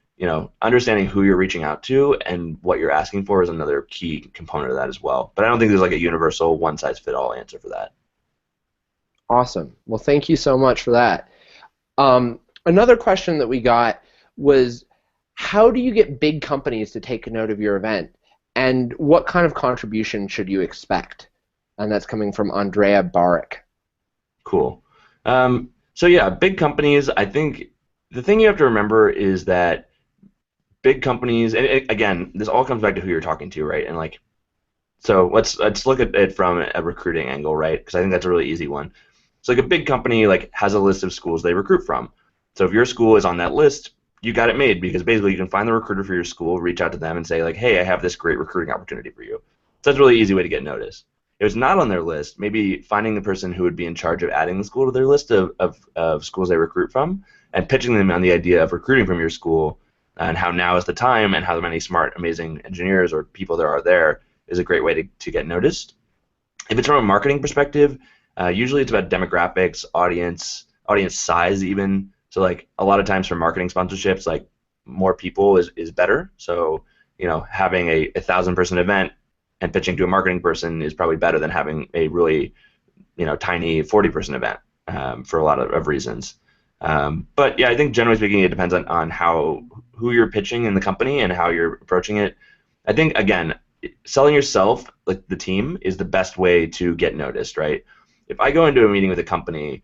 understanding who you're reaching out to and what you're asking for is another key component of that as well. But I don't think there's like a universal one-size-fit-all answer for that. Awesome. Well, thank you so much for that. Another question that we got was, how do you get big companies to take note of your event, and what kind of contribution should you expect? And that's coming from Andrea Barak. Cool. So yeah, big companies, I think the thing you have to remember is that big companies, and again, this all comes back to who you're talking to, right? And like, so let's look at it from a recruiting angle, right? Because I think that's a really easy one. So like a big company like has a list of schools they recruit from. So if your school is on that list, you got it made because basically you can find the recruiter for your school, reach out to them and say like, hey, I have this great recruiting opportunity for you. So that's a really easy way to get noticed. If it's not on their list, maybe finding the person who would be in charge of adding the school to their list of schools they recruit from and pitching them on the idea of recruiting from your school and how now is the time and how many smart, amazing engineers or people there are there is a great way to get noticed. If it's from a marketing perspective, usually it's about demographics, audience size even. So like a lot of times for marketing sponsorships, like more people is better. So having a 1,000-person event and pitching to a marketing person is probably better than having a really tiny 40-person event for a lot of reasons. But yeah, I think generally speaking, it depends on who you're pitching in the company and how you're approaching it. I think again, selling yourself, like the team, is the best way to get noticed, right? If I go into a meeting with a company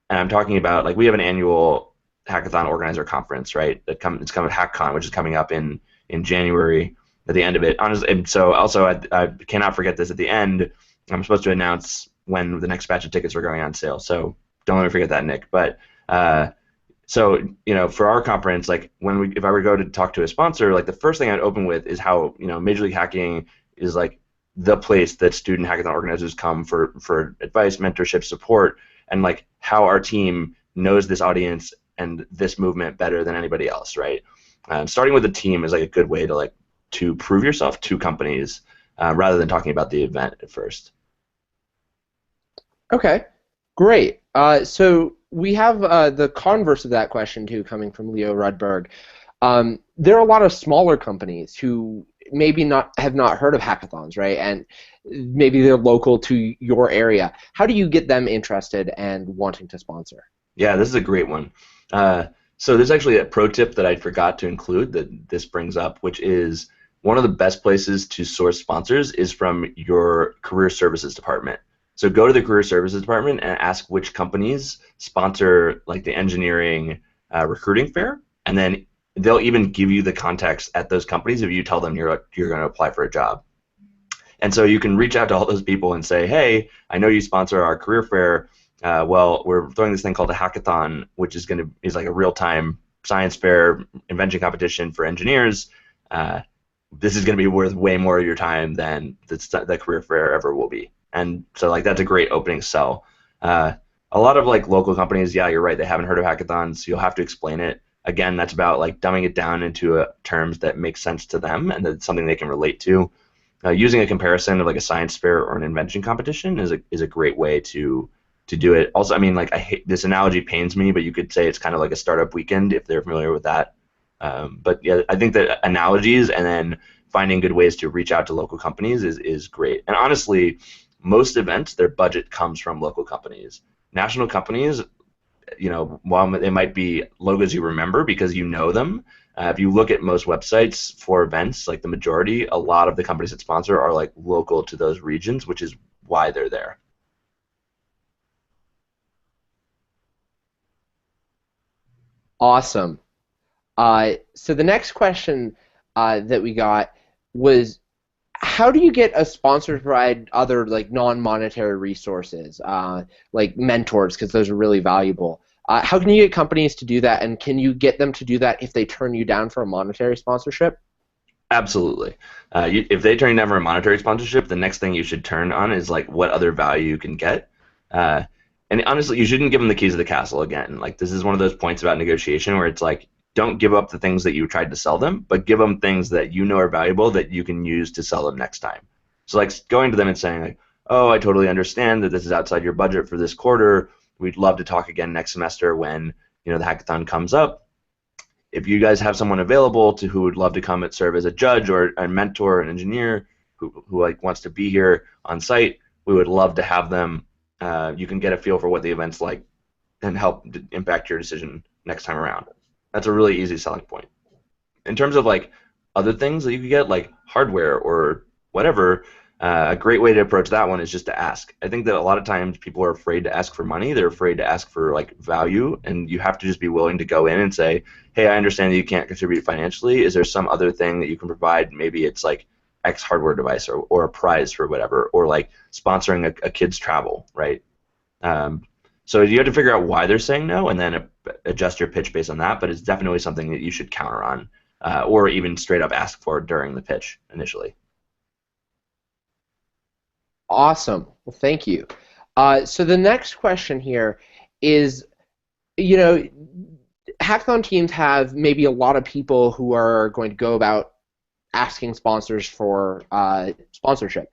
and I'm talking about like we have an annual hackathon organizer conference, right? It's coming HackCon, which is coming up in January at the end of it. Honestly, and so also I cannot forget this at the end. I'm supposed to announce when the next batch of tickets are going on sale. So don't let me forget that, Nick. But so for our conference, like if I were to go to talk to a sponsor, like the first thing I'd open with is how Major League Hacking is like the place that student hackathon organizers come for advice, mentorship, support, and like how our team knows this audience and this movement better than anybody else, right? Starting with the team is like a good way to prove yourself to companies rather than talking about the event at first. Okay, great. So we have the converse of that question too, coming from Leo Rudberg. There are a lot of smaller companies who maybe have not heard of hackathons, right? And maybe they're local to your area. How do you get them interested and wanting to sponsor? Yeah, this is a great one. So there's actually a pro tip that I forgot to include that this brings up, which is one of the best places to source sponsors is from your career services department. So go to the career services department and ask which companies sponsor like the engineering recruiting fair, and then they'll even give you the contacts at those companies if you tell them you're going to apply for a job. And so you can reach out to all those people and say, hey, I know you sponsor our career fair. Well, we're throwing this thing called a hackathon, which is like a real-time science fair, invention competition for engineers, this is going to be worth way more of your time than the career fair ever will be. And so like that's a great opening sell. A lot of like local companies, yeah, you're right, they haven't heard of hackathons, so you'll have to explain it. Again, that's about like dumbing it down into terms that make sense to them and that's something they can relate to. Using a comparison of like a science fair or an invention competition is a great way to do it. Also, I mean, like this analogy pains me, but you could say it's kind of like a startup weekend if they're familiar with that. But yeah, I think that analogies and then finding good ways to reach out to local companies is great. And honestly, most events, their budget comes from local companies. National companies, while they might be logos you remember because you know them, if you look at most websites for events, like the majority, a lot of the companies that sponsor are like local to those regions, which is why they're there. Awesome. So the next question that we got was, how do you get a sponsor to provide other like non-monetary resources, like mentors, because those are really valuable? How can you get companies to do that, and can you get them to do that if they turn you down for a monetary sponsorship? Absolutely. If they turn you down for a monetary sponsorship, the next thing you should turn on is like what other value you can get. Uh, and honestly, you shouldn't give them the keys of the castle again. Like this is one of those points about negotiation where it's like, don't give up the things that you tried to sell them, but give them things that you know are valuable that you can use to sell them next time. So like going to them and saying like, oh, I totally understand that this is outside your budget for this quarter. We'd love to talk again next semester when the hackathon comes up. If you guys have someone available who would love to come and serve as a judge or a mentor or an engineer who like wants to be here on site, we would love to have them. You can get a feel for what the event's like and help impact your decision next time around. That's a really easy selling point. In terms of like other things that you could get, like hardware or whatever, a great way to approach that one is just to ask. I think that a lot of times people are afraid to ask for money. They're afraid to ask for like value, and you have to just be willing to go in and say, hey, I understand that you can't contribute financially. Is there some other thing that you can provide? Maybe it's like X hardware device or a prize for whatever, or like sponsoring a kid's travel, right? So you have to figure out why they're saying no and then adjust your pitch based on that, but it's definitely something that you should counter on or even straight up ask for during the pitch initially. Awesome. Well, thank you. So the next question here is, you know, hackathon teams have maybe a lot of people who are going to go about asking sponsors for sponsorship.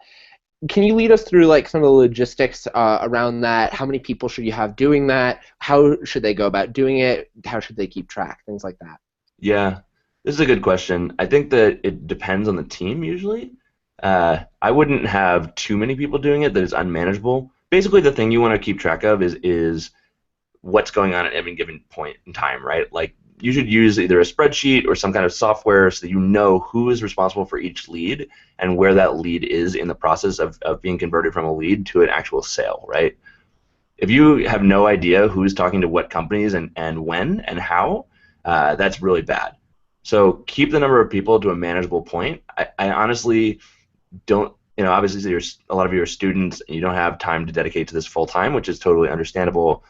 Can you lead us through like some of the logistics around that? How many people should you have doing that? How should they go about doing it? How should they keep track? Things like that. Yeah, this is a good question. I think that it depends on the team usually. I wouldn't have too many people doing it that is unmanageable. Basically, the thing you want to keep track of is what's going on at any given point in time, right? Like you should use either a spreadsheet or some kind of software so that you know who is responsible for each lead and where that lead is in the process of being converted from a lead to an actual sale, right? If you have no idea who's talking to what companies and when and how, that's really bad. So keep the number of people to a manageable point. I honestly don't, obviously there's a lot of you are students and you don't have time to dedicate to this full time, which is totally understandable.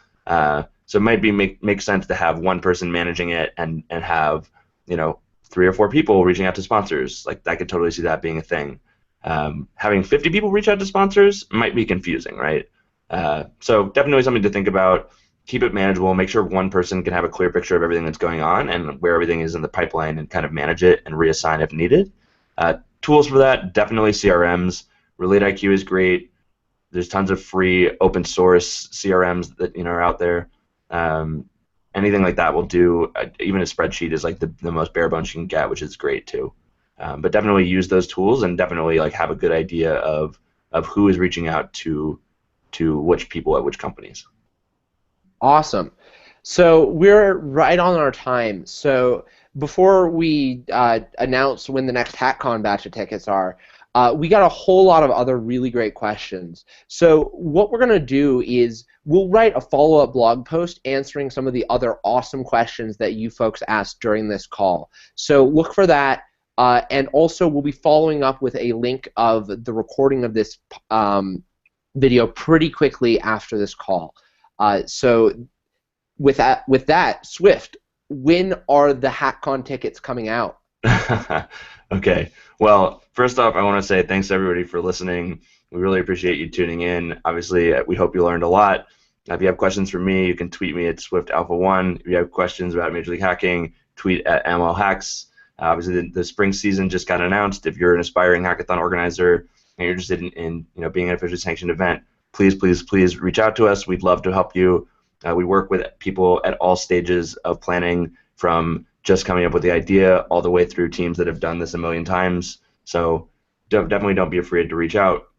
So it might make sense to have one person managing it and have 3 or 4 people reaching out to sponsors. Like I could totally see that being a thing. Having 50 people reach out to sponsors might be confusing, right? So definitely something to think about. Keep it manageable. Make sure one person can have a clear picture of everything that's going on and where everything is in the pipeline and kind of manage it and reassign if needed. Tools for that, definitely CRMs. Relate IQ is great. There's tons of free open source CRMs that are out there. Anything like that will do. Even a spreadsheet is like the most bare bones you can get, which is great too. But definitely use those tools and definitely like have a good idea of who is reaching out to which people at which companies. Awesome. So we're right on our time. So before we announce when the next HackCon batch of tickets are, we got a whole lot of other really great questions. So what we're going to do is we'll write a follow-up blog post answering some of the other awesome questions that you folks asked during this call. So look for that. And also we'll be following up with a link of the recording of this video pretty quickly after this call. So with that, Swift, when are the HackCon tickets coming out? Okay. Well, first off, I want to say thanks to everybody for listening. We really appreciate you tuning in. Obviously, we hope you learned a lot. If you have questions for me, you can tweet me at SwiftAlpha1. If you have questions about Major League Hacking, tweet at MLHacks. Obviously, the spring season just got announced. If you're an aspiring hackathon organizer and you're interested in being an officially sanctioned event, please, please, please reach out to us. We'd love to help you. We work with people at all stages of planning, from just coming up with the idea all the way through teams that have done this a million times. So definitely don't be afraid to reach out.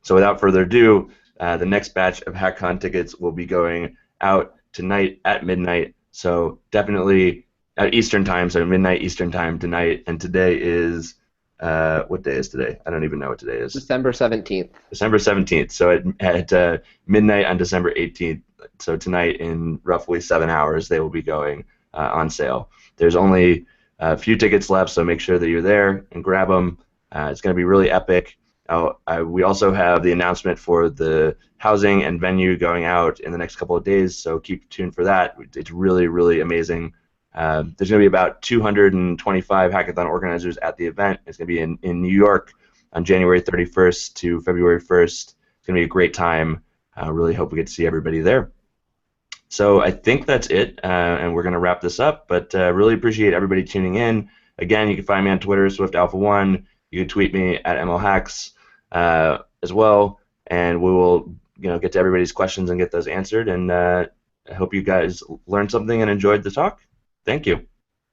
So without further ado, the next batch of HackCon tickets will be going out tonight at midnight. So definitely at Eastern time, so midnight Eastern time tonight. And today is, what day is today? I don't even know what today is. December 17th. December 17th. So at midnight on December 18th, so tonight in roughly 7 hours, they will be going on sale. There's only a few tickets left, so make sure that you're there and grab them. It's going to be really epic. We also have the announcement for the housing and venue going out in the next couple of days, so keep tuned for that. It's really, really amazing. There's going to be about 225 hackathon organizers at the event. It's going to be in New York on January 31st to February 1st. It's going to be a great time. I really hope we get to see everybody there. So I think that's it, and we're going to wrap this up, but really appreciate everybody tuning in. Again, you can find me on Twitter, SwiftAlpha1. You can tweet me at MLHacks as well, and we will get to everybody's questions and get those answered, and I hope you guys learned something and enjoyed the talk. Thank you.